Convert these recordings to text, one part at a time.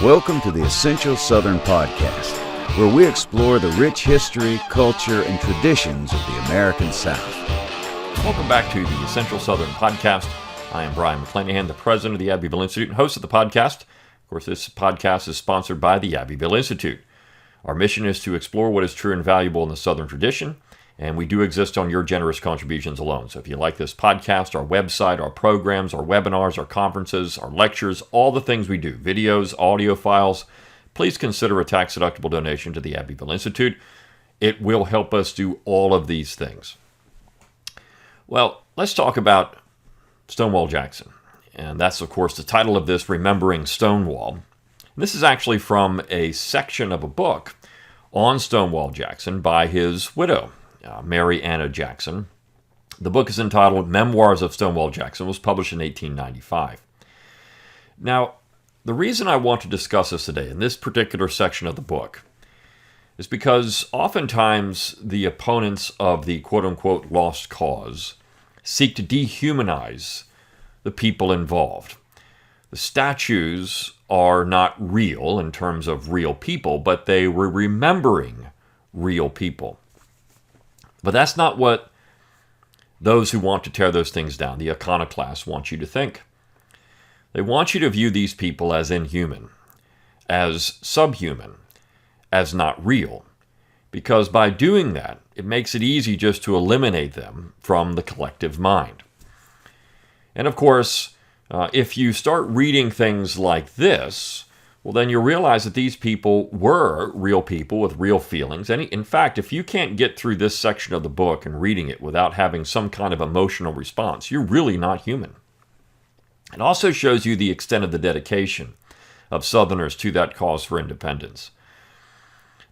Welcome to the Essential Southern Podcast, where we explore the rich history, culture, and traditions of the American South. Welcome back to the Essential Southern Podcast. I am Brian McClanahan, the president of the Abbeville Institute and host of the podcast. Of course, this podcast is sponsored by the Abbeville Institute. Our mission is to explore what is true and valuable in the Southern tradition, and we do exist on your generous contributions alone. So if you like this podcast, our website, our programs, our webinars, our conferences, our lectures, all the things we do, videos, audio files, please consider a tax-deductible donation to the Abbeville Institute. It will help us do all of these things. Well, let's talk about Stonewall Jackson. And that's, of course, the title of this, Remembering Stonewall. This is actually from a section of a book on Stonewall Jackson by his widow, Mary Anna Jackson. The book is entitled Memoirs of Stonewall Jackson. It was published in 1895. Now, the reason I want to discuss this today in this particular section of the book is because oftentimes the opponents of the quote-unquote lost cause seek to dehumanize the people involved. The statues are not real in terms of real people, but they were remembering real people. But that's not what those who want to tear those things down, the iconoclasts, want you to think. They want you to view these people as inhuman, as subhuman, as not real. Because by doing that, it makes it easy just to eliminate them from the collective mind. And of course, if you start reading things like this, well, then you realize that these people were real people with real feelings. And in fact, if you can't get through this section of the book and reading it without having some kind of emotional response, you're really not human. It also shows you the extent of the dedication of Southerners to that cause for independence.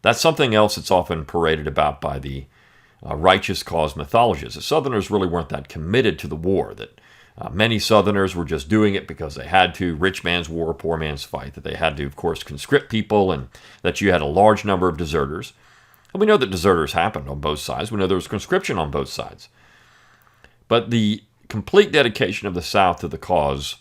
That's something else that's often paraded about by the righteous cause mythologists. The Southerners really weren't that committed to the war, that many Southerners were just doing it because they had to, rich man's war, poor man's fight, that they had to, of course, conscript people, and that you had a large number of deserters. And we know that deserters happened on both sides. We know there was conscription on both sides. But the complete dedication of the South to the cause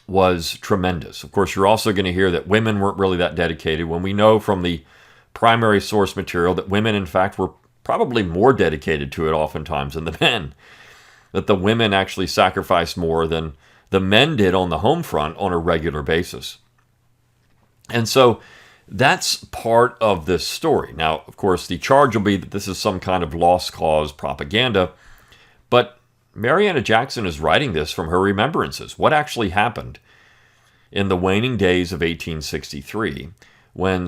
was tremendous. Of course, you're also going to hear that women weren't really that dedicated, when we know from the primary source material that women, in fact, were probably more dedicated to it oftentimes than the men. That the women actually sacrificed more than the men did on the home front on a regular basis. And so that's part of this story. Now, of course, the charge will be that this is some kind of lost cause propaganda, but Mary Anna Jackson is writing this from her remembrances. What actually happened in the waning days of 1863 when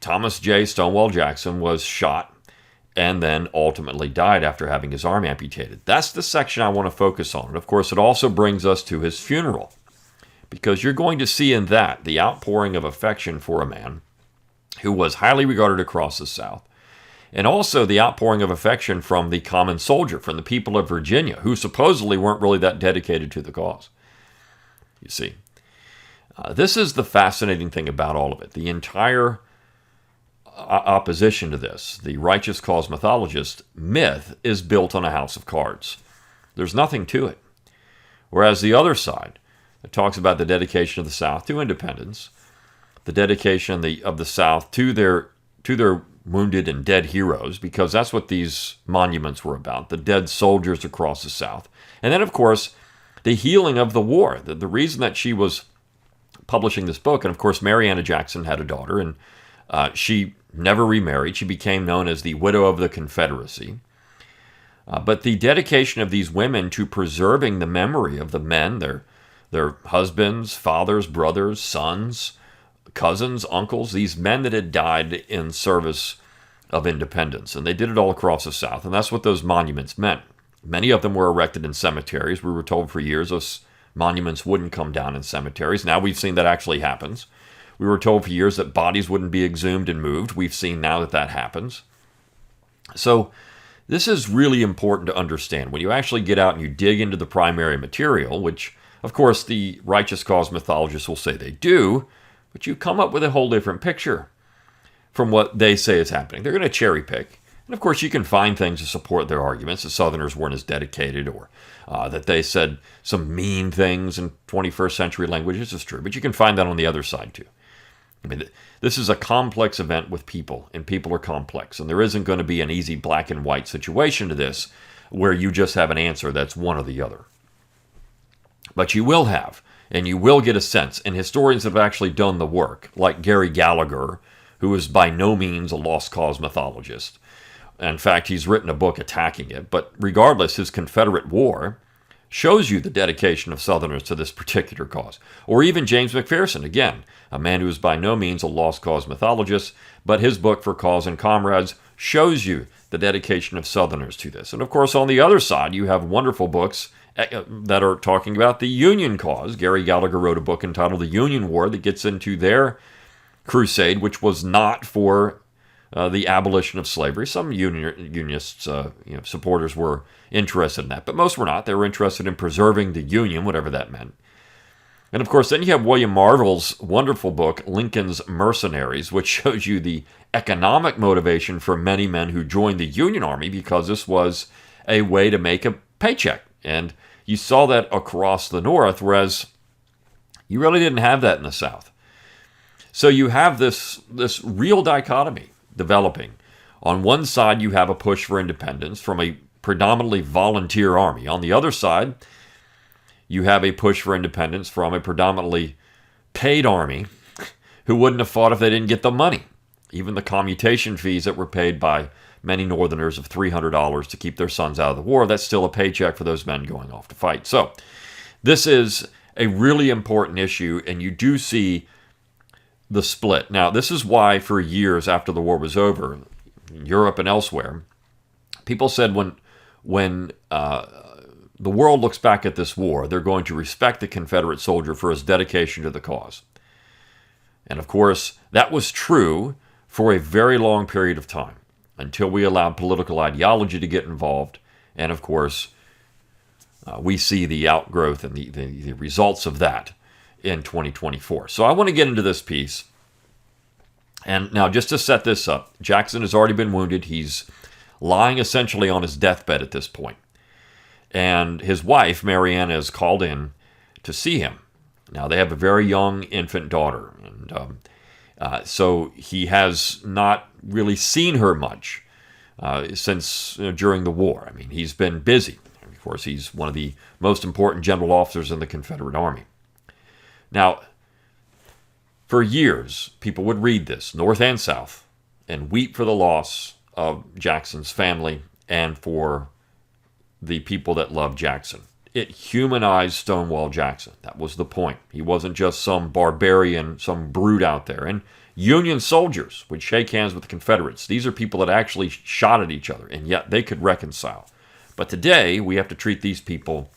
Thomas J. Stonewall Jackson was shot and then ultimately died after having his arm amputated. That's the section I want to focus on. And of course, it also brings us to his funeral, because you're going to see in that the outpouring of affection for a man who was highly regarded across the South, and also the outpouring of affection from the common soldier, from the people of Virginia, who supposedly weren't really that dedicated to the cause. You see, this is the fascinating thing about all of it. The entire opposition to this, the righteous cause mythologist myth, is built on a house of cards. There's nothing to it. Whereas the other side, it talks about the dedication of the South to independence, the dedication of the South to their wounded and dead heroes, because that's what these monuments were about, the dead soldiers across the South. And then, of course, the healing of the war. The reason that she was publishing this book, and of course, Mary Anna Jackson had a daughter, and she never remarried. She became known as the Widow of the Confederacy. But the dedication of these women to preserving the memory of the men, their husbands, fathers, brothers, sons, cousins, uncles, these men that had died in service of independence. And they did it all across the South. And that's what those monuments meant. Many of them were erected in cemeteries. We were told for years those monuments wouldn't come down in cemeteries. Now we've seen that actually happens. We were told for years that bodies wouldn't be exhumed and moved. We've seen now that that happens. So this is really important to understand. When you actually get out and you dig into the primary material, which, of course, the righteous cause mythologists will say they do, but you come up with a whole different picture from what they say is happening. They're going to cherry pick. And of course, you can find things to support their arguments. The Southerners weren't as dedicated, or that they said some mean things in 21st century language. This is true, but you can find that on the other side too. I mean, this is a complex event with people, and people are complex. And there isn't going to be an easy black and white situation to this where you just have an answer that's one or the other. But you will have, and you will get a sense. And historians have actually done the work, like Gary Gallagher, who is by no means a lost cause mythologist. In fact, he's written a book attacking it. But regardless, his Confederate War shows you the dedication of Southerners to this particular cause. Or even James McPherson, again, a man who is by no means a lost cause mythologist, but his book, For Cause and Comrades, shows you the dedication of Southerners to this. And of course, on the other side, you have wonderful books that are talking about the Union cause. Gary Gallagher wrote a book entitled The Union War that gets into their crusade, which was not for the abolition of slavery. Some Unionists, supporters were interested in that, but most were not. They were interested in preserving the Union, whatever that meant. And of course, then you have William Marvel's wonderful book, Lincoln's Mercenaries, which shows you the economic motivation for many men who joined the Union Army because this was a way to make a paycheck. And you saw that across the North, whereas you really didn't have that in the South. So you have this real dichotomy developing. On one side, you have a push for independence from a predominantly volunteer army. On the other side, you have a push for independence from a predominantly paid army who wouldn't have fought if they didn't get the money. Even the commutation fees that were paid by many Northerners of $300 to keep their sons out of the war, that's still a paycheck for those men going off to fight. So this is a really important issue, and you do see the split. Now, this is why for years after the war was over, in Europe and elsewhere, people said when the world looks back at this war, they're going to respect the Confederate soldier for his dedication to the cause. And of course, that was true for a very long period of time, until we allowed political ideology to get involved. And of course, we see the outgrowth and the results of that in 2024. So I want to get into this piece. And now, just to set this up, Jackson has already been wounded. He's lying essentially on his deathbed at this point. And his wife, Marianne, is called in to see him. Now, they have a very young infant daughter. And so he has not really seen her much since during the war. I mean, he's been busy. Of course, he's one of the most important general officers in the Confederate Army. Now, for years, people would read this, North and South, and weep for the loss of Jackson's family and for the people that loved Jackson. It humanized Stonewall Jackson. That was the point. He wasn't just some barbarian, some brute out there. And Union soldiers would shake hands with the Confederates. These are people that actually shot at each other, and yet they could reconcile. But today, we have to treat these people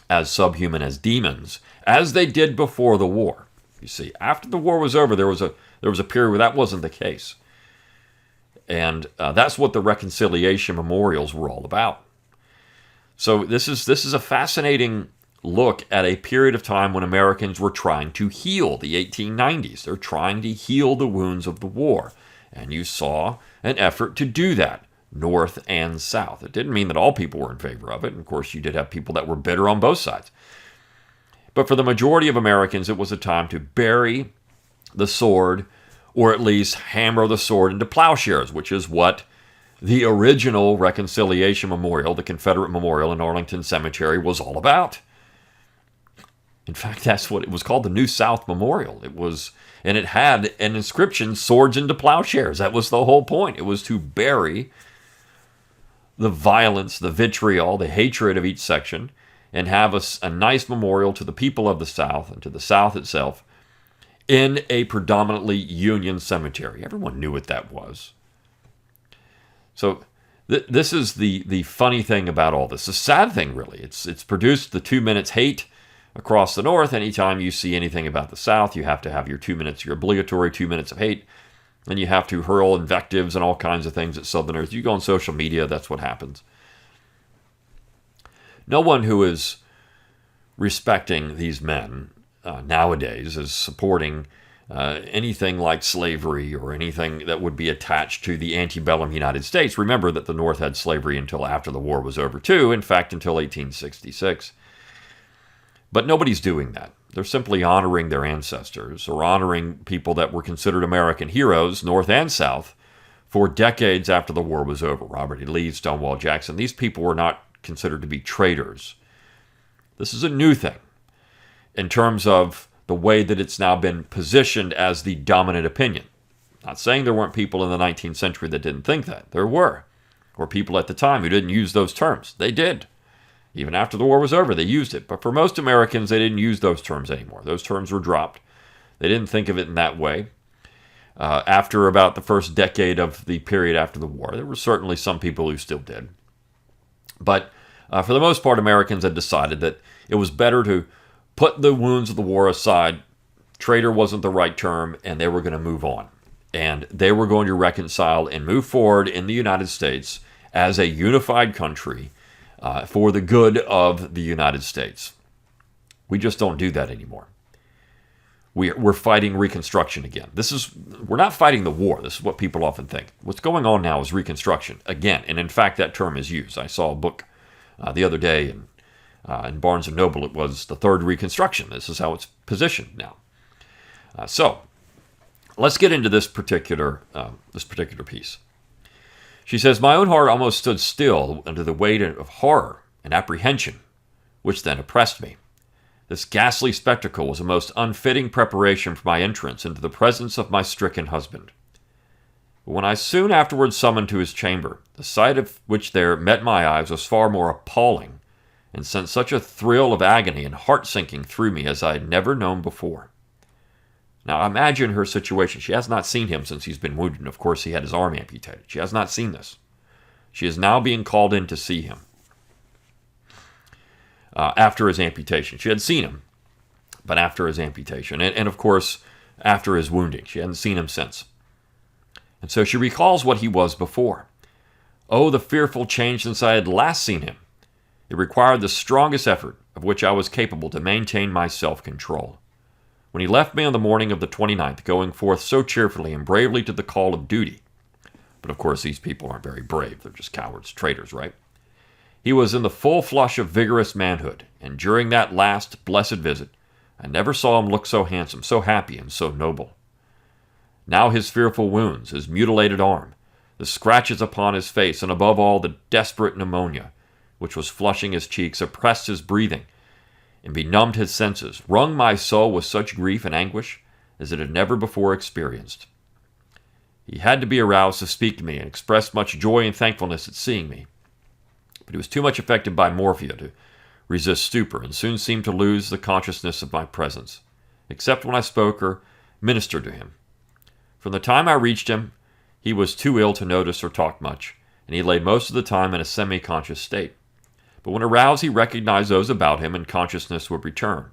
as subhuman, as demons, as they did before the war. You see, after the war was over, there was a period where that wasn't the case. And that's what the reconciliation memorials were all about. So this is a fascinating look at a period of time when Americans were trying to heal, the 1890s. They're trying to heal the wounds of the war. And you saw an effort to do that, North and South. It didn't mean that all people were in favor of it. And of course, you did have people that were bitter on both sides. But for the majority of Americans, it was a time to bury the sword, or at least hammer the sword into plowshares, which is what the original Reconciliation Memorial, the Confederate Memorial in Arlington Cemetery, was all about. In fact, that's what it was called, the New South Memorial. And it had an inscription, "Swords into Plowshares." That was the whole point. It was to bury the violence, the vitriol, the hatred of each section, and have a nice memorial to the people of the South and to the South itself in a predominantly Union cemetery. Everyone knew what that was. So this is the funny thing about all this. The sad thing, really. It's produced the 2 minutes hate across the North. Anytime you see anything about the South, you have to have your 2 minutes, your obligatory 2 minutes of hate. And you have to hurl invectives and all kinds of things at Southerners. You go on social media, that's what happens. No one who is respecting these men nowadays is supporting anything like slavery or anything that would be attached to the antebellum United States. Remember that the North had slavery until after the war was over too, in fact, until 1866. But nobody's doing that. They're simply honoring their ancestors or honoring people that were considered American heroes, North and South, for decades after the war was over. Robert E. Lee, Stonewall Jackson. These people were not considered to be traitors. This is a new thing in terms of the way that it's now been positioned as the dominant opinion. Not saying there weren't people in the 19th century that didn't think that. There were. Or people at the time who didn't use those terms. They did. Even after the war was over, they used it. But for most Americans, they didn't use those terms anymore. Those terms were dropped. They didn't think of it in that way. After about the first decade of the period after the war, there were certainly some people who still did. But for the most part, Americans had decided that it was better to put the wounds of the war aside. Traitor wasn't the right term, and they were going to move on. And they were going to reconcile and move forward in the United States as a unified country for the good of the United States. We just don't do that anymore. We're fighting Reconstruction again. We're not fighting the war. This is what people often think. What's going on now is Reconstruction again. And in fact, that term is used. I saw a book the other day in Barnes & Noble. It was the Third Reconstruction. This is how it's positioned now. So let's get into this particular piece. She says, my own heart almost stood still under the weight of horror and apprehension, which then oppressed me. This ghastly spectacle was a most unfitting preparation for my entrance into the presence of my stricken husband. But when I soon afterwards summoned to his chamber, the sight of which there met my eyes was far more appalling, and sent such a thrill of agony and heart-sinking through me as I had never known before. Now imagine her situation. She has not seen him since he's been wounded, and of course he had his arm amputated. She has not seen this. She is now being called in to see him after his amputation. She had seen him, but after his amputation, and of course after his wounding. She hadn't seen him since. And so she recalls what he was before. Oh, the fearful change since I had last seen him. It required the strongest effort of which I was capable to maintain my self-control. When he left me on the morning of the 29th, going forth so cheerfully and bravely to the call of duty. But of course, these people aren't very brave. They're just cowards, traitors, right? He was in the full flush of vigorous manhood, and during that last blessed visit, I never saw him look so handsome, so happy, and so noble. Now his fearful wounds, his mutilated arm, the scratches upon his face, and above all the desperate pneumonia, which was flushing his cheeks, oppressed his breathing, and benumbed his senses, wrung my soul with such grief and anguish as it had never before experienced. He had to be aroused to speak to me and expressed much joy and thankfulness at seeing me, but he was too much affected by morphia to resist stupor, and soon seemed to lose the consciousness of my presence, except when I spoke or ministered to him. From the time I reached him, he was too ill to notice or talk much, and he lay most of the time in a semi-conscious state. But when aroused, he recognized those about him, and consciousness would return.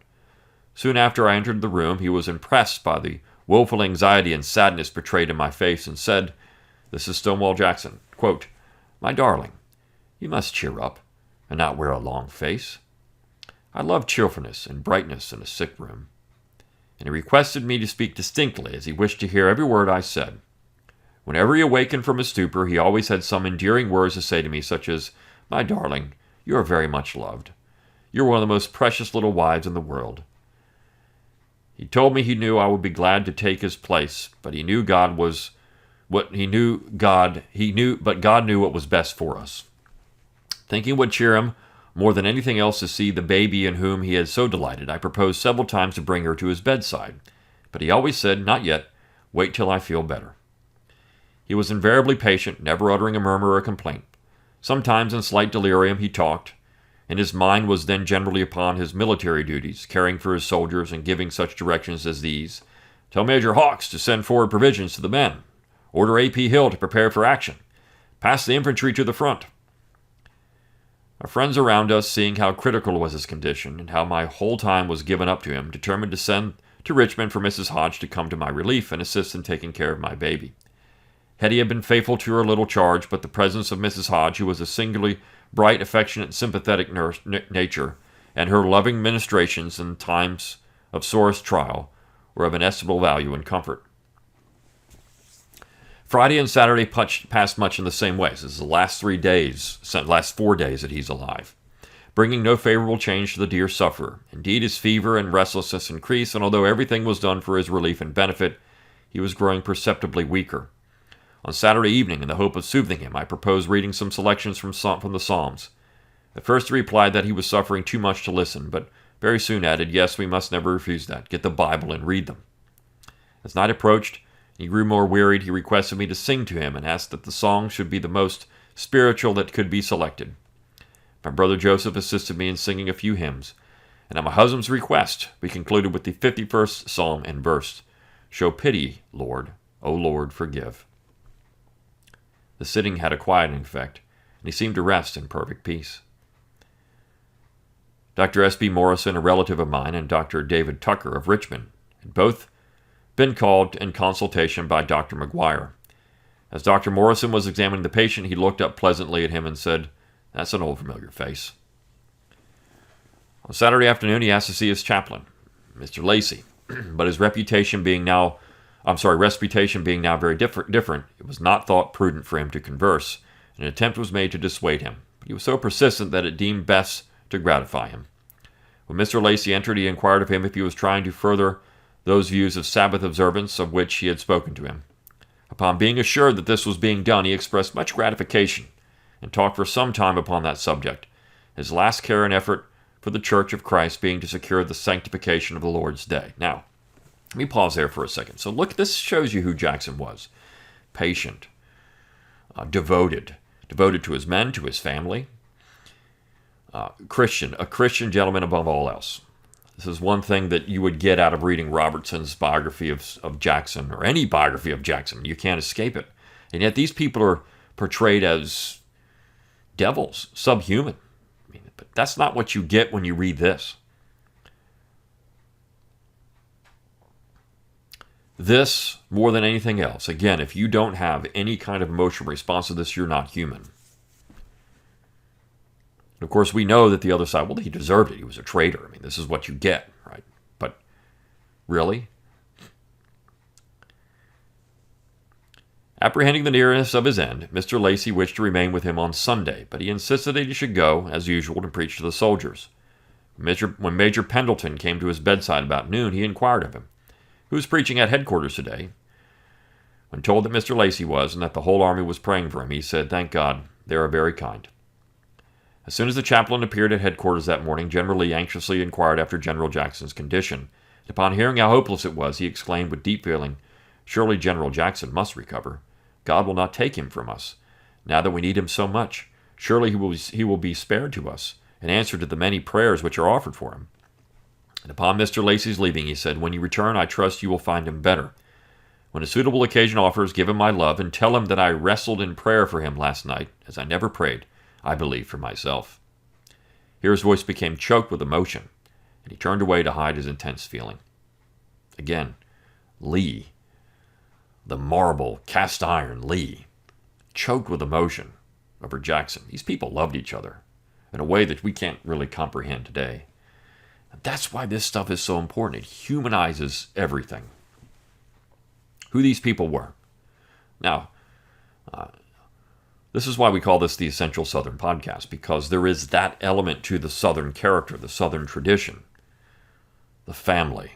Soon after I entered the room, he was impressed by the woeful anxiety and sadness betrayed in my face, and said, this is Stonewall Jackson, quote, my darling, you must cheer up, and not wear a long face. I love cheerfulness and brightness in a sick room. And he requested me to speak distinctly, as he wished to hear every word I said. Whenever he awakened from his stupor, he always had some endearing words to say to me, such as, my darling, you are very much loved. You are one of the most precious little wives in the world. He told me he knew I would be glad to take his place, but he knew God was what he knew God but God knew what was best for us. Thinking it would cheer him more than anything else to see the baby in whom he had so delighted, I proposed several times to bring her to his bedside, but he always said, not yet, wait till I feel better. He was invariably patient, never uttering a murmur or a complaint. Sometimes in slight delirium he talked, and his mind was then generally upon his military duties, caring for his soldiers and giving such directions as these. Tell Major Hawks to send forward provisions to the men. Order A.P. Hill to prepare for action. Pass the infantry to the front. Our friends around us, seeing how critical was his condition, and how my whole time was given up to him, determined to send to Richmond for Mrs. Hodge to come to my relief and assist in taking care of my baby. Hetty had been faithful to her little charge, but the presence of Mrs. Hodge, who was a singularly bright, affectionate, and sympathetic nature, and her loving ministrations in times of sorest trial, were of inestimable value and comfort. Friday and Saturday passed much in the same way. This is the last 4 days that he's alive. bringing no favorable change to the dear sufferer. Indeed, his fever and restlessness increased, and although everything was done for his relief and benefit, he was growing perceptibly weaker. On Saturday evening, in the hope of soothing him, I proposed reading some selections from the Psalms. At first he replied that he was suffering too much to listen, but very soon added, "Yes, we must never refuse that. Get the Bible and read them." As night approached, and he grew more wearied, he requested me to sing to him and asked that the song should be the most spiritual that could be selected. My brother Joseph assisted me in singing a few hymns, and at my husband's request, we concluded with the 51st Psalm and verse, "Show pity, Lord, O Lord, forgive." The sitting had a quieting effect, and he seemed to rest in perfect peace. Dr. S.B. Morrison, a relative of mine, and Dr. David Tucker of Richmond had both been called in consultation by Dr. McGuire. As Dr. Morrison was examining the patient, he looked up pleasantly at him and said, "That's an old familiar face." On Saturday afternoon, he asked to see his chaplain, Mr. Lacey, but his reputation being now very different, it was not thought prudent for him to converse. An attempt was made to dissuade him, but he was so persistent that it deemed best to gratify him. When Mr. Lacey entered, he inquired of him if he was trying to further those views of Sabbath observance of which he had spoken to him. Upon being assured that this was being done, he expressed much gratification and talked for some time upon that subject, his last care and effort for the Church of Christ being to secure the sanctification of the Lord's day. Now, let me pause there for a second. So look, this shows you who Jackson was. Patient, devoted to his men, to his family, a Christian gentleman above all else. This is one thing that you would get out of reading Robertson's biography of Jackson, or any biography of Jackson. You can't escape it. And yet these people are portrayed as devils, subhuman. But that's not what you get when you read this. This, more than anything else, again, if you don't have any kind of emotional response to this, you're not human. And of course, we know that the other side, well, he deserved it. He was a traitor. I mean, this is what you get, right? But really? Apprehending the nearness of his end, Mr. Lacey wished to remain with him on Sunday, but he insisted that he should go, as usual, to preach to the soldiers. When Major Pendleton came to his bedside about noon, he inquired of him, "Who is preaching at headquarters today?" When told that Mr. Lacey was, and that the whole army was praying for him, he said, "Thank God, they are very kind." As soon as the chaplain appeared at headquarters that morning, General Lee anxiously inquired after General Jackson's condition. And upon hearing how hopeless it was, he exclaimed with deep feeling, "Surely General Jackson must recover. God will not take him from us, now that we need him so much. Surely he will be spared to us, in answer to the many prayers which are offered for him." And upon Mr. Lacey's leaving, he said, "When you return, I trust you will find him better. When a suitable occasion offers, give him my love, and tell him that I wrestled in prayer for him last night, as I never prayed, I believe, for myself." Here his voice became choked with emotion, and he turned away to hide his intense feeling. Again, Lee, the marble, cast iron Lee, choked with emotion over Jackson. These people loved each other in a way that we can't really comprehend today. And that's why this stuff is so important. It humanizes everything. Who these people were. Now, this is why we call this the Essential Southern Podcast, because there is that element to the Southern character, the Southern tradition, the family,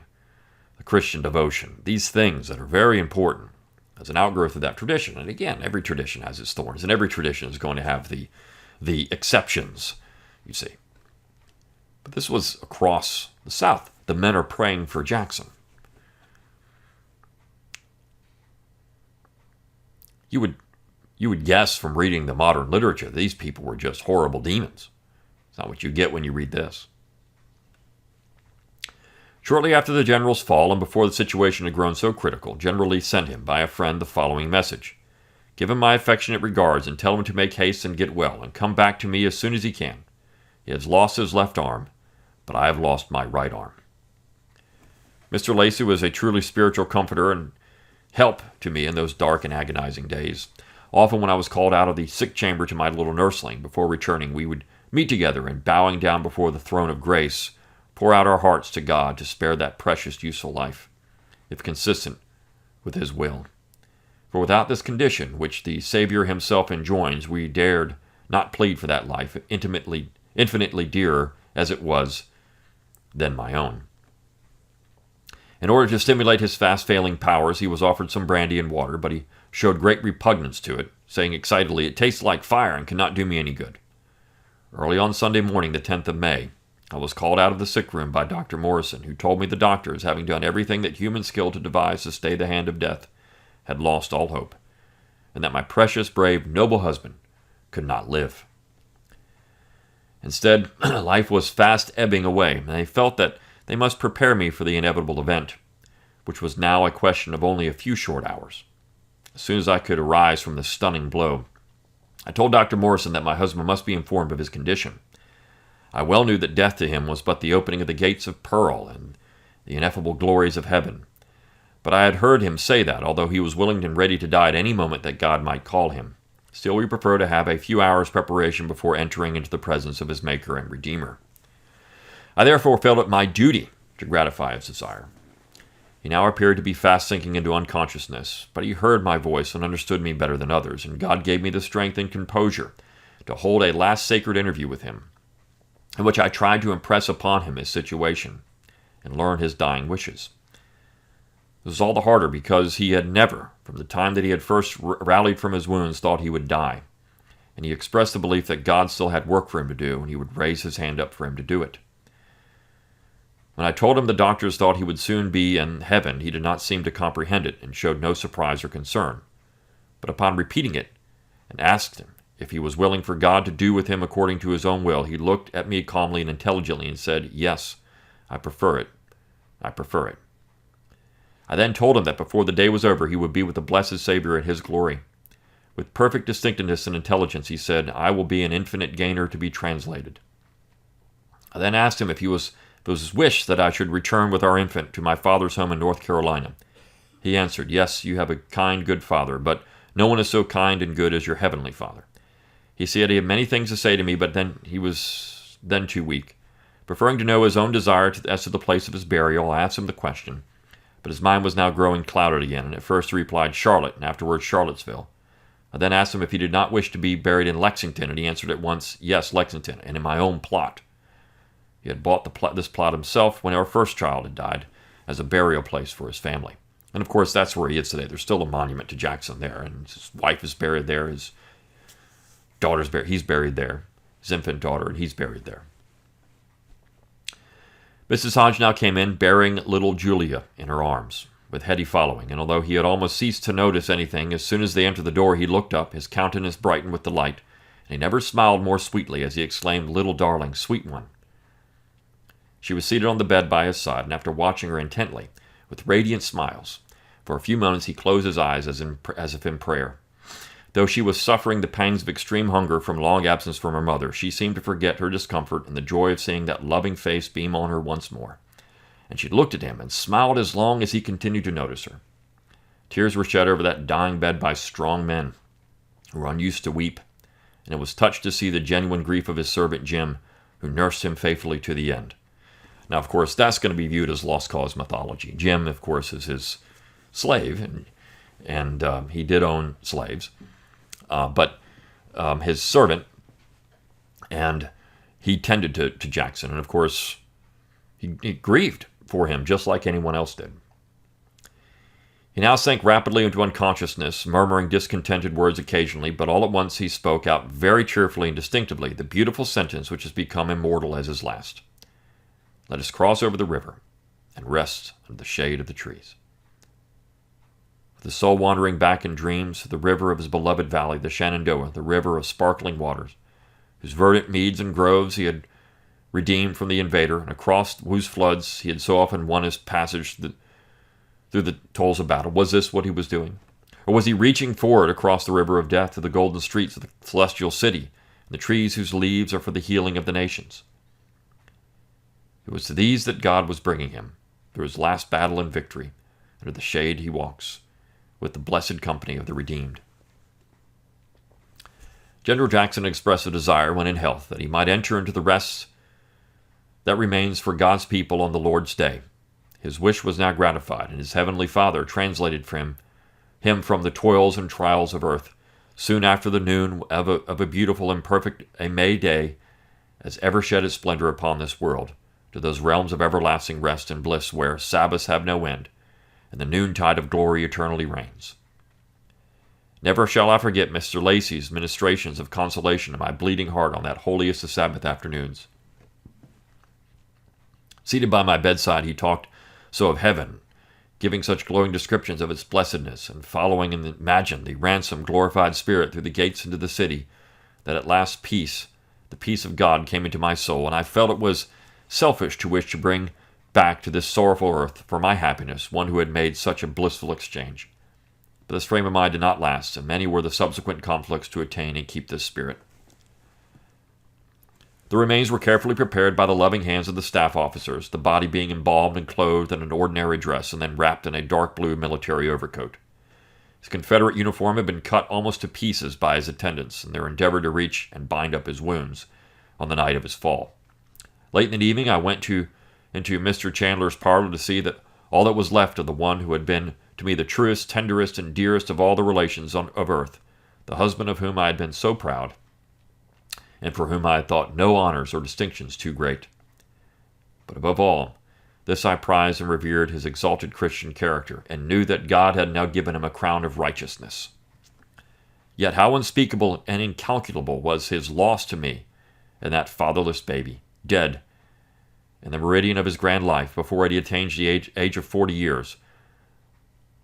the Christian devotion, these things that are very important as an outgrowth of that tradition. And again, every tradition has its thorns, and every tradition is going to have the exceptions, you see. But this was across the South. The men are praying for Jackson. You would guess from reading the modern literature, these people were just horrible demons. It's not what you get when you read this. Shortly after the general's fall, and before the situation had grown so critical, General Lee sent him, by a friend, the following message. "Give him my affectionate regards, and tell him to make haste and get well, and come back to me as soon as he can. He has lost his left arm, but I have lost my right arm." Mr. Lacey was a truly spiritual comforter and help to me in those dark and agonizing days. Often when I was called out of the sick chamber to my little nursling, before returning, we would meet together and, bowing down before the throne of grace, pour out our hearts to God to spare that precious, useful life, if consistent with His will. For without this condition, which the Savior Himself enjoins, we dared not plead for that life, intimately infinitely dearer as it was than my own. In order to stimulate his fast-failing powers, he was offered some brandy and water, but he showed great repugnance to it, saying excitedly, "It tastes like fire and cannot do me any good." Early on Sunday morning, the 10th of May, I was called out of the sick room by Dr. Morrison, who told me the doctors, having done everything that human skill to devise to stay the hand of death, had lost all hope, and that my precious, brave, noble husband could not live. Instead, life was fast ebbing away, and I felt that they must prepare me for the inevitable event, which was now a question of only a few short hours. As soon as I could arise from this stunning blow, I told Dr. Morrison that my husband must be informed of his condition. I well knew that death to him was but the opening of the gates of pearl and the ineffable glories of heaven. But I had heard him say that, although he was willing and ready to die at any moment that God might call him, still we prefer to have a few hours' preparation before entering into the presence of his Maker and Redeemer. I therefore felt it my duty to gratify his desire. He now appeared to be fast sinking into unconsciousness, but he heard my voice and understood me better than others, and God gave me the strength and composure to hold a last sacred interview with him, in which I tried to impress upon him his situation and learn his dying wishes. This was all the harder because he had never, from the time that he had first rallied from his wounds, thought he would die, and he expressed the belief that God still had work for him to do, and he would raise his hand up for him to do it. When I told him the doctors thought he would soon be in heaven, he did not seem to comprehend it and showed no surprise or concern. But upon repeating it and asked him if he was willing for God to do with him according to his own will, he looked at me calmly and intelligently and said, "Yes, I prefer it. I prefer it." I then told him that before the day was over, he would be with the blessed Savior in his glory. With perfect distinctness and intelligence, he said, "I will be an infinite gainer to be translated." I then asked him if it was his wish that I should return with our infant to my father's home in North Carolina. He answered, "Yes, you have a kind, good father, but no one is so kind and good as your heavenly Father." He said he had many things to say to me, but he was then too weak. Preferring to know his own desire as to the place of his burial, I asked him the question, but his mind was now growing clouded again, and at first he replied Charlotte, and afterwards Charlottesville. I then asked him if he did not wish to be buried in Lexington, and he answered at once, "Yes, Lexington, and in my own plot." He had bought this plot himself when our first child had died as a burial place for his family. And of course, that's where he is today. There's still a monument to Jackson there, and his wife is buried there, his daughter's buried, he's buried there, his infant daughter, and he's buried there. Mrs. Hodge now came in, bearing little Julia in her arms, with Hetty following, and although he had almost ceased to notice anything, as soon as they entered the door he looked up, his countenance brightened with delight, and he never smiled more sweetly as he exclaimed, "Little darling, sweet one." She was seated on the bed by his side, and after watching her intently, with radiant smiles, for a few moments he closed his eyes as if in prayer. Though she was suffering the pangs of extreme hunger from long absence from her mother, she seemed to forget her discomfort in the joy of seeing that loving face beam on her once more. And she looked at him and smiled as long as he continued to notice her. Tears were shed over that dying bed by strong men who were unused to weep, and it was touched to see the genuine grief of his servant Jim, who nursed him faithfully to the end. Now, of course, that's going to be viewed as lost cause mythology. Jim, of course, is his slave, and he did own slaves, but his servant, and he tended to Jackson, and of course, he grieved for him just like anyone else did. He now sank rapidly into unconsciousness, murmuring discontented words occasionally, but all at once he spoke out very cheerfully and distinctively the beautiful sentence which has become immortal as his last. "Let us cross over the river and rest under the shade of the trees." With the soul wandering back in dreams to the river of his beloved valley, the Shenandoah, the river of sparkling waters, whose verdant meads and groves he had redeemed from the invader, and across whose floods he had so often won his passage through the tolls of battle. Was this what he was doing? Or was he reaching forward across the river of death to the golden streets of the celestial city, and the trees whose leaves are for the healing of the nations? It was to these that God was bringing him, through his last battle and victory. Under the shade he walks, with the blessed company of the redeemed. General Jackson expressed a desire, when in health, that he might enter into the rest that remains for God's people on the Lord's day. His wish was now gratified, and his heavenly Father translated him from the toils and trials of earth, soon after the noon of a beautiful and perfect May day, as ever shed its splendor upon this world, to those realms of everlasting rest and bliss where Sabbaths have no end, and the noontide of glory eternally reigns. Never shall I forget Mr. Lacey's ministrations of consolation to my bleeding heart on that holiest of Sabbath afternoons. Seated by my bedside, he talked so of heaven, giving such glowing descriptions of its blessedness, and following and imagined the ransomed, glorified spirit through the gates into the city, that at last peace, the peace of God, came into my soul, and I felt it was selfish to wish to bring back to this sorrowful earth for my happiness one who had made such a blissful exchange. But this frame of mind did not last, and many were the subsequent conflicts to attain and keep this spirit. The remains were carefully prepared by the loving hands of the staff officers, the body being embalmed and clothed in an ordinary dress and then wrapped in a dark blue military overcoat. His Confederate uniform had been cut almost to pieces by his attendants in their endeavor to reach and bind up his wounds on the night of his fall. Late in the evening, I went into Mr. Chandler's parlor to see that all that was left of the one who had been to me the truest, tenderest, and dearest of all the relations of earth, the husband of whom I had been so proud, and for whom I had thought no honors or distinctions too great. But above all, this I prized and revered his exalted Christian character, and knew that God had now given him a crown of righteousness. Yet how unspeakable and incalculable was his loss to me, and that fatherless baby, dead, in the meridian of his grand life, before he attained the age of 40 years,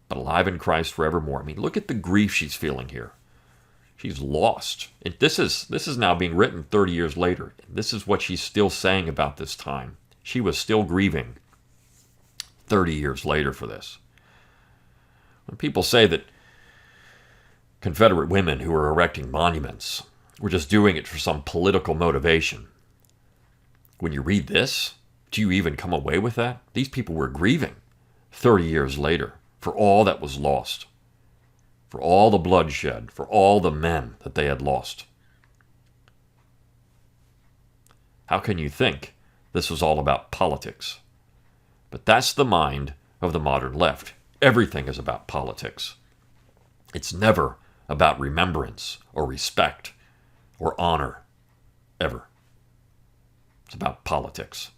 but alive in Christ forevermore. I mean, look at the grief she's feeling here. She's lost. This is now being written 30 years later. This is what she's still saying about this time. She was still grieving 30 years later for this. When people say that Confederate women who were erecting monuments were just doing it for some political motivation, when you read this, do you even come away with that? These people were grieving 30 years later for all that was lost, for all the bloodshed, for all the men that they had lost. How can you think this was all about politics? But that's the mind of the modern left. Everything is about politics. It's never about remembrance or respect or honor, ever. It's about politics.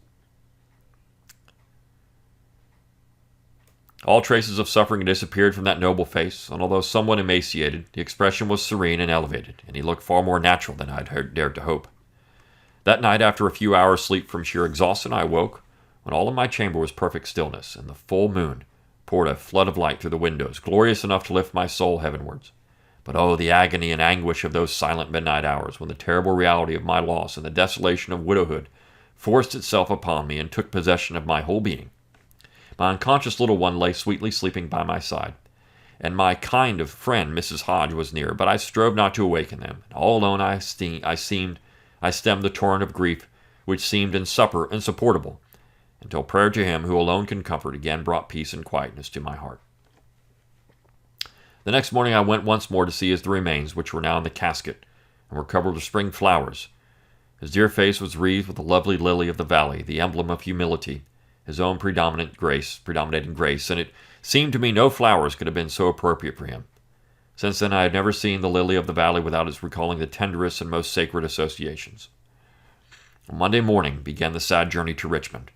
All traces of suffering had disappeared from that noble face, and although somewhat emaciated, the expression was serene and elevated, and he looked far more natural than I had dared to hope. That night, after a few hours' sleep from sheer exhaustion, I awoke when all in my chamber was perfect stillness, and the full moon poured a flood of light through the windows, glorious enough to lift my soul heavenwards. But oh, the agony and anguish of those silent midnight hours, when the terrible reality of my loss and the desolation of widowhood forced itself upon me and took possession of my whole being. My unconscious little one lay sweetly sleeping by my side, and my kind of friend, Mrs. Hodge, was near, but I strove not to awaken them. And all alone I stemmed the torrent of grief which seemed insupportable, until prayer to him who alone can comfort again brought peace and quietness to my heart. The next morning I went once more to see the remains, which were now in the casket, and were covered with spring flowers. His dear face was wreathed with the lovely lily of the valley, the emblem of humility, his own predominating grace, and it seemed to me no flowers could have been so appropriate for him. Since then I had never seen the lily of the valley without its recalling the tenderest and most sacred associations. On Monday morning began the sad journey to Richmond.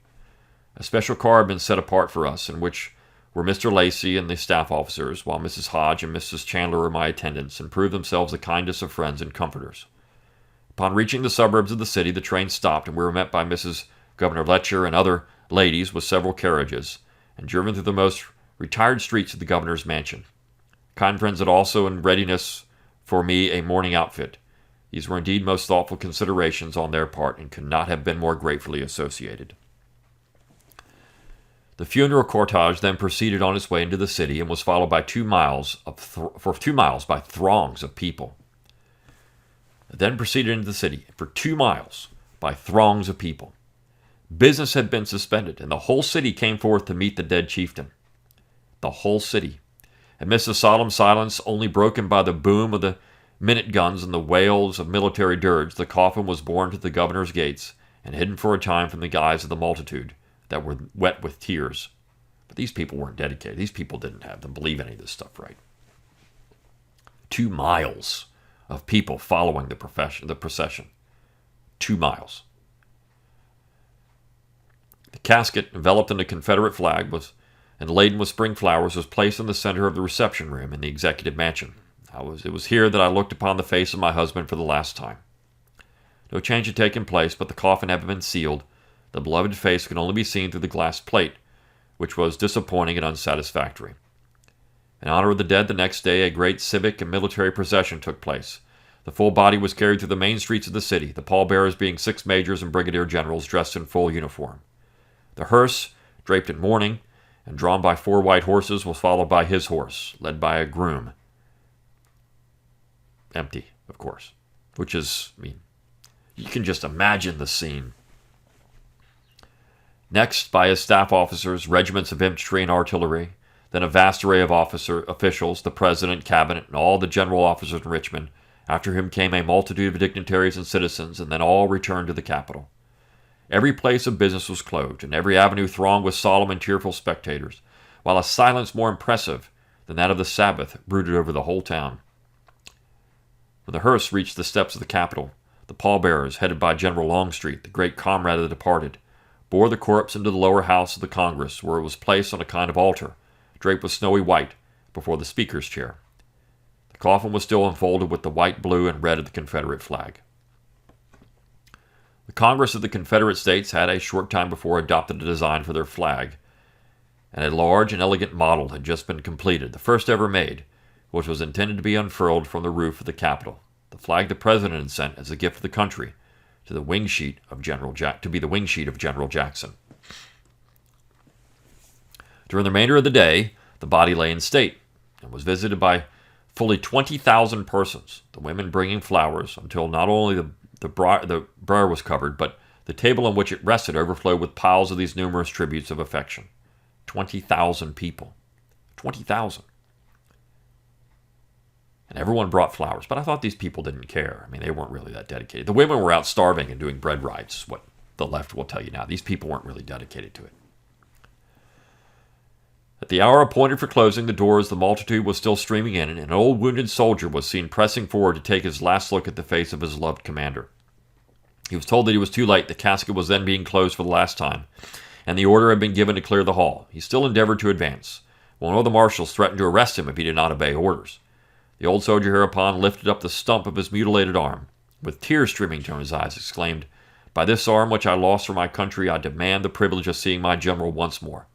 A special car had been set apart for us, in which were Mr. Lacey and the staff officers, while Mrs. Hodge and Mrs. Chandler were my attendants, and proved themselves the kindest of friends and comforters. Upon reaching the suburbs of the city, the train stopped, and we were met by Mrs. Governor Letcher and other ladies with several carriages, and driven through the most retired streets of the governor's mansion. Kind friends had also in readiness for me a morning outfit. These were indeed most thoughtful considerations on their part, and could not have been more gratefully associated. The funeral cortege then proceeded on its way into the city, and was followed by 2 miles for 2 miles by throngs of people. It then proceeded into the city for 2 miles by throngs of people. Business had been suspended, and the whole city came forth to meet the dead chieftain. The whole city. Amidst the solemn silence, only broken by the boom of the minute guns and the wails of military dirge, the coffin was borne to the governor's gates, and hidden for a time from the eyes of the multitude that were wet with tears. But these people weren't dedicated. These people didn't have them believe any of this stuff, right? 2 miles of people following the procession. 2 miles. casket, enveloped in the Confederate flag, and laden with spring flowers, was placed in the center of the reception room in the executive mansion. It was here that I looked upon the face of my husband for the last time. No change had taken place, but the coffin had been sealed. The beloved face could only be seen through the glass plate, which was disappointing and unsatisfactory. In honor of the dead, the next day a great civic and military procession took place. The full body was carried through the main streets of the city, the pallbearers being 6 majors and brigadier generals dressed in full uniform. The hearse, draped in mourning and drawn by 4 white horses, was followed by his horse, led by a groom. Empty, of course, which is, you can just imagine the scene. Next, by his staff officers, regiments of infantry and artillery, then a vast array of officials, the president, cabinet, and all the general officers in Richmond, after whom came a multitude of dignitaries and citizens, and then all returned to the capital. Every place of business was closed, and every avenue thronged with solemn and tearful spectators, while a silence more impressive than that of the Sabbath brooded over the whole town. When the hearse reached the steps of the Capitol, the pallbearers, headed by General Longstreet, the great comrade of the departed, bore the corpse into the lower house of the Congress, where it was placed on a kind of altar, draped with snowy white, before the Speaker's chair. The coffin was still enfolded with the white, blue, and red of the Confederate flag. The Congress of the Confederate States had a short time before adopted a design for their flag, and a large and elegant model had just been completed, the first ever made, which was intended to be unfurled from the roof of the Capitol. The flag the President had sent as a gift to the country, to be the wing sheet of General Jackson. During the remainder of the day, the body lay in state and was visited by fully 20,000 persons, the women bringing flowers, until not only the bier was covered, but the table on which it rested overflowed with piles of these numerous tributes of affection. 20,000 people. 20,000. And everyone brought flowers, but I thought these people didn't care. They weren't really that dedicated. The women were out starving and doing bread rides, what the left will tell you now. These people weren't really dedicated to it. At the hour appointed for closing the doors, the multitude was still streaming in, and an old wounded soldier was seen pressing forward to take his last look at the face of his loved commander. He was told that he was too late. The casket was then being closed for the last time, and the order had been given to clear the hall. He still endeavored to advance. One of the marshals threatened to arrest him if he did not obey orders. The old soldier hereupon lifted up the stump of his mutilated arm. With tears streaming from his eyes, exclaimed, "By this arm which I lost for my country, I demand the privilege of seeing my general once more."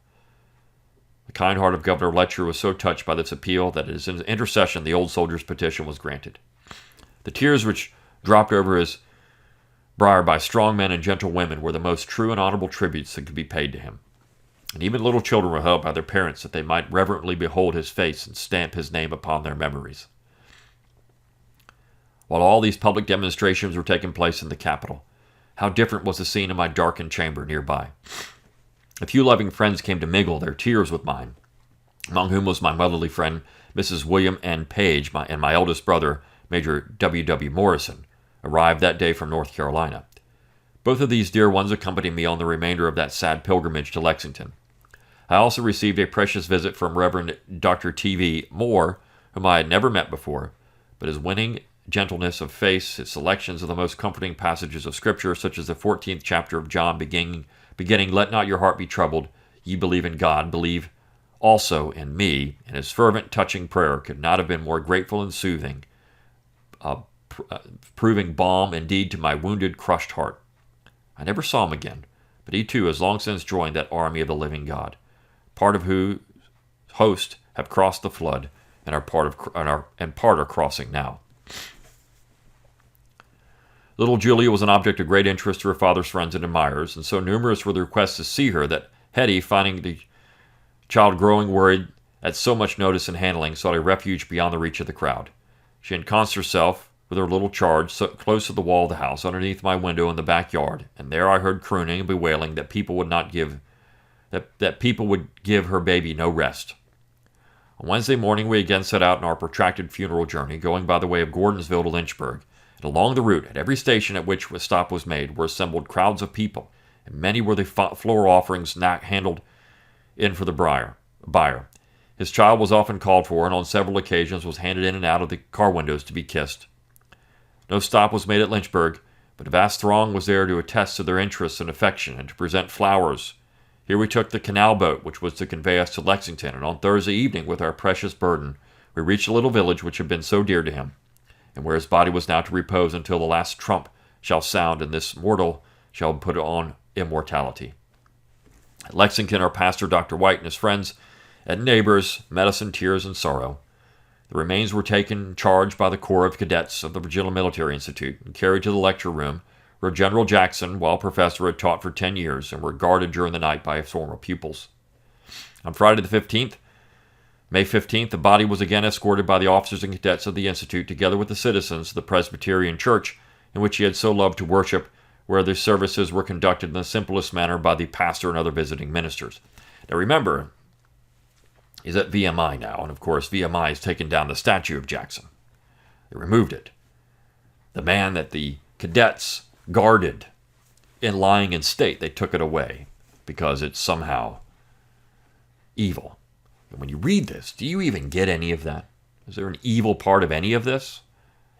The kind heart of Governor Letcher was so touched by this appeal that at his intercession the old soldier's petition was granted. The tears which dropped over his brow by strong men and gentle women were the most true and honorable tributes that could be paid to him. And even little children were held by their parents that they might reverently behold his face and stamp his name upon their memories. While all these public demonstrations were taking place in the Capitol, how different was the scene in my darkened chamber nearby. A few loving friends came to mingle their tears with mine, among whom was my motherly friend, Mrs. William N. Page, and my eldest brother, Major W. W. Morrison, arrived that day from North Carolina. Both of these dear ones accompanied me on the remainder of that sad pilgrimage to Lexington. I also received a precious visit from Reverend Dr. T.V. Moore, whom I had never met before, but his winning gentleness of face, his selections of the most comforting passages of Scripture, such as the 14th chapter of John, beginning, "Let not your heart be troubled, ye believe in God, believe also in me," and his fervent, touching prayer could not have been more grateful and soothing, proving balm indeed to my wounded, crushed heart. I never saw him again, but he too has long since joined that army of the living God, part of whose host have crossed the flood, and part are crossing now. Little Julia was an object of great interest to her father's friends and admirers, and so numerous were the requests to see her that Hetty, finding the child growing worried at so much notice and handling, sought a refuge beyond the reach of the crowd. She ensconced herself with her little charge so close to the wall of the house, underneath my window in the backyard, and there I heard crooning and bewailing that people would give her baby no rest. On Wednesday morning we again set out on our protracted funeral journey, going by the way of Gordonsville to Lynchburg. And along the route, at every station at which a stop was made, were assembled crowds of people, and many were the floral offerings handled in for the buyer. His child was often called for, and on several occasions was handed in and out of the car windows to be kissed. No stop was made at Lynchburg, but a vast throng was there to attest to their interest and affection, and to present flowers Here we took the canal boat, which was to convey us to Lexington, and on Thursday evening, with our precious burden, we reached a little village which had been so dear to him, and where his body was now to repose until the last trump shall sound, and this mortal shall put on immortality. At Lexington, our pastor, Dr. White, and his friends and neighbors met us in tears and sorrow. The remains were taken charge by the Corps of Cadets of the Virginia Military Institute and carried to the lecture room, where General Jackson, while professor, had taught for 10 years and were guarded during the night by his former pupils. On Friday the 15th, May 15th, the body was again escorted by the officers and cadets of the Institute, together with the citizens of the Presbyterian Church, in which he had so loved to worship, where the services were conducted in the simplest manner by the pastor and other visiting ministers. Now remember, he's at VMI now, and of course VMI has taken down the statue of Jackson. They removed it. The man that the cadets guarded in lying in state, they took it away because it's somehow evil. And when you read this, do you even get any of that? Is there an evil part of any of this?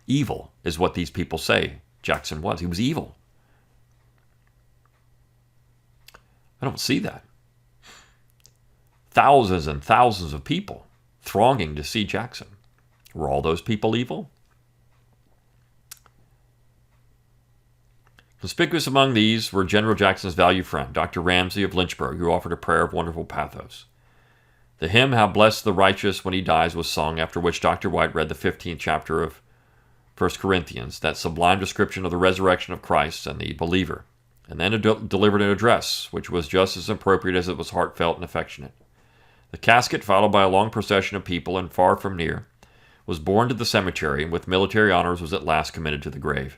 Evil is what these people say Jackson was. He was evil. I don't see that. Thousands and thousands of people thronging to see Jackson. Were all those people evil? Conspicuous among these were General Jackson's valued friend, Dr. Ramsay of Lynchburg, who offered a prayer of wonderful pathos. The hymn, How Blessed the Righteous When He Dies, was sung, after which Dr. White read the 15th chapter of 1 Corinthians, that sublime description of the resurrection of Christ and the believer, and then delivered an address, which was just as appropriate as it was heartfelt and affectionate. The casket, followed by a long procession of people and far from near, was borne to the cemetery, and with military honors was at last committed to the grave.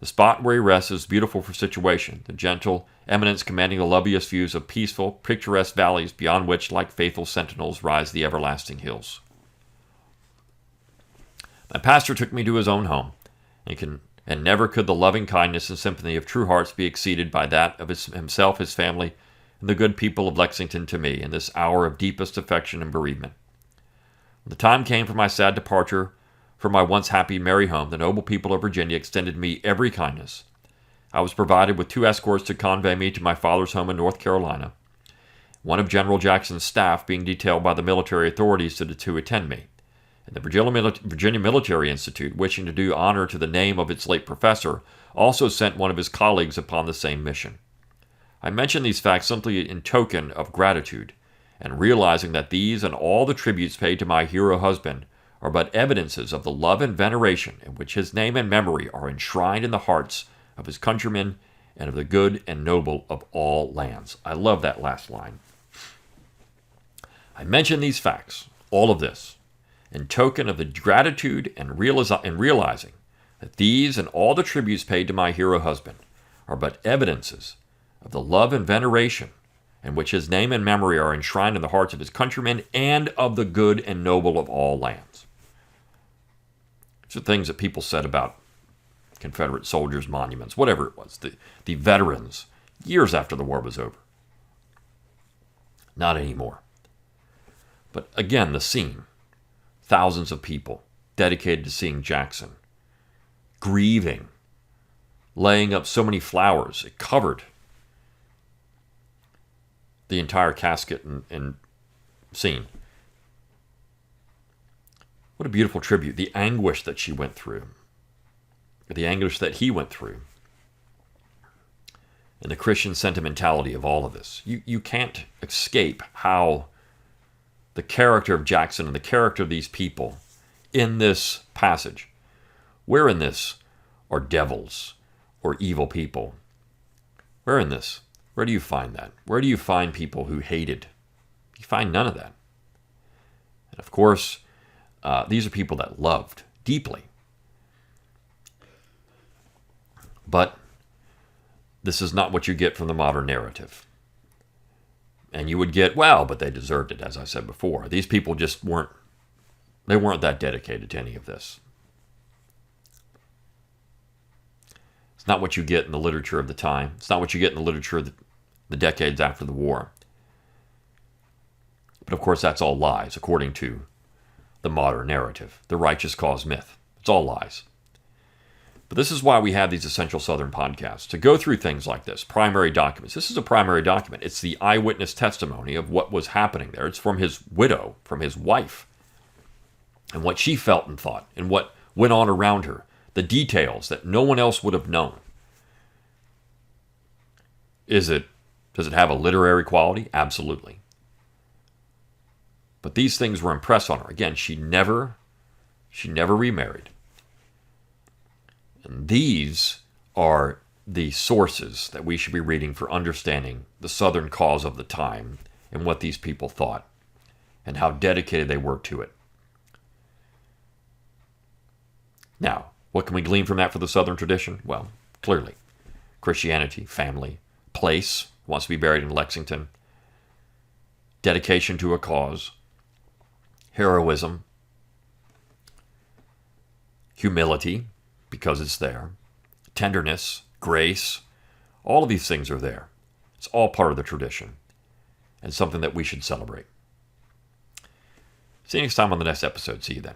The spot where he rests is beautiful for situation, the gentle eminence commanding the loveliest views of peaceful, picturesque valleys beyond which, like faithful sentinels, rise the everlasting hills. My pastor took me to his own home, and never could the loving kindness and sympathy of true hearts be exceeded by that of himself, his family, and the good people of Lexington to me in this hour of deepest affection and bereavement. When the time came for my sad departure from my once happy, merry home, the noble people of Virginia extended me every kindness. I was provided with 2 escorts to convey me to my father's home in North Carolina, one of General Jackson's staff being detailed by the military authorities to attend me. And the Virginia Military Institute, wishing to do honor to the name of its late professor, also sent one of his colleagues upon the same mission. I mention these facts simply in token of gratitude, and realizing that these and all the tributes paid to my hero husband are but evidences of the love and veneration in which his name and memory are enshrined in the hearts of his countrymen and of the good and noble of all lands. I love that last line. I mention these facts, all of this, in token of the gratitude and realizing that these and all the tributes paid to my hero husband are but evidences of the love and veneration in which his name and memory are enshrined in the hearts of his countrymen and of the good and noble of all lands. These are things that people said about Confederate soldiers' monuments, whatever it was, the veterans, years after the war was over. Not anymore. But again, the scene. Thousands of people dedicated to seeing Jackson, grieving, laying up so many flowers. It covered the entire casket and scene. What a beautiful tribute. The anguish that she went through, the anguish that he went through, and the Christian sentimentality of all of this. You can't escape how the character of Jackson and the character of these people in this passage. Where in this are devils or evil people? Where in this? Where do you find that? Where do you find people who hated? You find none of that. And of course, these are people that loved deeply. But this is not what you get from the modern narrative. And you would get, well, but they deserved it, as I said before. These people just weren't that dedicated to any of this. It's not what you get in the literature of the time. It's not what you get in the literature of the decades after the war. But of course, that's all lies, according to the modern narrative, the righteous cause myth. It's all lies. But this is why we have these Essential Southern podcasts, to go through things like this, primary documents. This is a primary document. It's the eyewitness testimony of what was happening there. It's from his widow, from his wife, and what she felt and thought, and what went on around her, the details that no one else would have known. Does it have a literary quality? Absolutely. But these things were impressed on her. Again, she never remarried. And these are the sources that we should be reading for understanding the Southern cause of the time and what these people thought and how dedicated they were to it. Now, what can we glean from that for the Southern tradition? Well, clearly, Christianity, family, place, wants to be buried in Lexington, dedication to a cause, heroism, humility, because it's there, tenderness, grace, all of these things are there. It's all part of the tradition and something that we should celebrate. See you next time on the next episode. See you then.